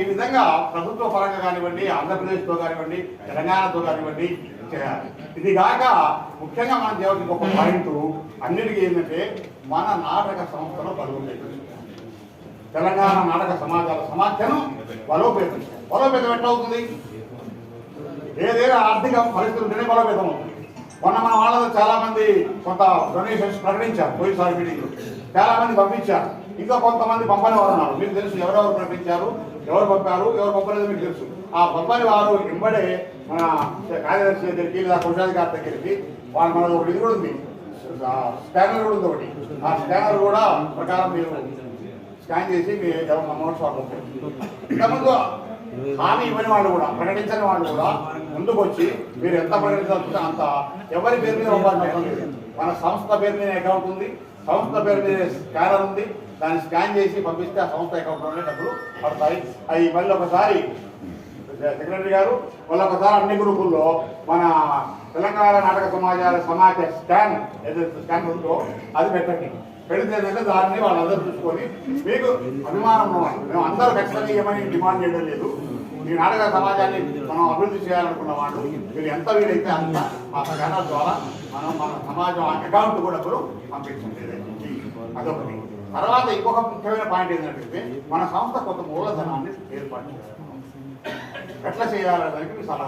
ఈ విధంగా ప్రభుత్వ పరంగా కానివ్వండి, ఆంధ్రప్రదేశ్తో కానివ్వండి, తెలంగాణతో కానివ్వండి చేయాలి. ఇది కాక ముఖ్యంగా మనం చేయవలసిన ఒక పాయింట్ అన్నిటికీ ఏంటంటే మన నాటక సంస్థలో బలోపేతం. తెలంగాణ నాటక సమాఖ్యను బలోపేతం. బలోపేతం ఎట్లా అవుతుంది? ఏదైనా ఆర్థిక పరిస్థితులు ఉంటేనే బలోపేతం అవుతుంది. మొన్న మన వాళ్ళలో చాలా మంది కొంత డొనేషన్స్ ప్రకటించారు. పోయినసారి మీటింగ్లో చాలా మంది పంపించారు. ఇంకా కొంతమంది పంపని వారు ఉన్నారు. మీకు తెలుసు ఎవరెవరు ప్రకటించారు, ఎవరు పంపారు, ఎవరు పంపలేదు మీకు తెలుసు. ఆ పంపని వారు వెంబడే మన కార్యదర్శి దగ్గరికి లేదా కోశాధికారి దగ్గరికి వాళ్ళు మనది ఒకటి ఇది కూడా ఉంది, స్కానర్ కూడా ఉంది ఒకటి. ఆ స్కానర్ కూడా ప్రకారం మీరు స్కాన్ చేసి మీ నోట్స్ వాళ్ళు ఇంతకుముందు హామీ ఇవ్వని వాళ్ళు కూడా, ప్రకటించని వాళ్ళు కూడా ముందుకు వచ్చి మీరు ఎంత ప్రకటించాల్సింటే అంత ఎవరి పేరు మీద పంపాల్సిన అవసరం లేదు. మన సంస్థ పేరు మీద అకౌంట్ ఉంది, సంస్థ పేరు మీద స్కానర్ ఉంది. దాన్ని స్కాన్ చేసి పంపిస్తే ఆ సంస్థ అకౌంట్లోనే డబ్బులు పడతాయి. అవి మళ్ళీ ఒకసారి సెక్రటరీ గారు మళ్ళీ ఒకసారి అన్ని గ్రూపుల్లో మన తెలంగాణ నాటక సమాఖ్య స్కాన్ ఏదైతే స్కాన్ ఉందో అది పెట్టండి. పెడితే దాన్ని వాళ్ళందరూ చూసుకొని మీకు అభిమానం మేము అందరూ ఖచ్చితంగా ఏమని డిమాండ్ చేయడం లేదు. ఈ నాటక సమాజాన్ని మనం అభివృద్ధి చేయాలనుకున్న వాళ్ళు మీరు ఎంత వీలైతే అంత ఆ స్కానర్ ద్వారా మనం మన సమాజం అకౌంట్ కూడా పంపించండి. అదొకటి. తర్వాత ఇంకొక ముఖ్యమైన పాయింట్ ఏంటంటే మన సంస్థ కొంత మూలధనాన్ని ఏర్పాటు చేయాలి. ఎట్లా చేయాలనేదానికి మీ సలహా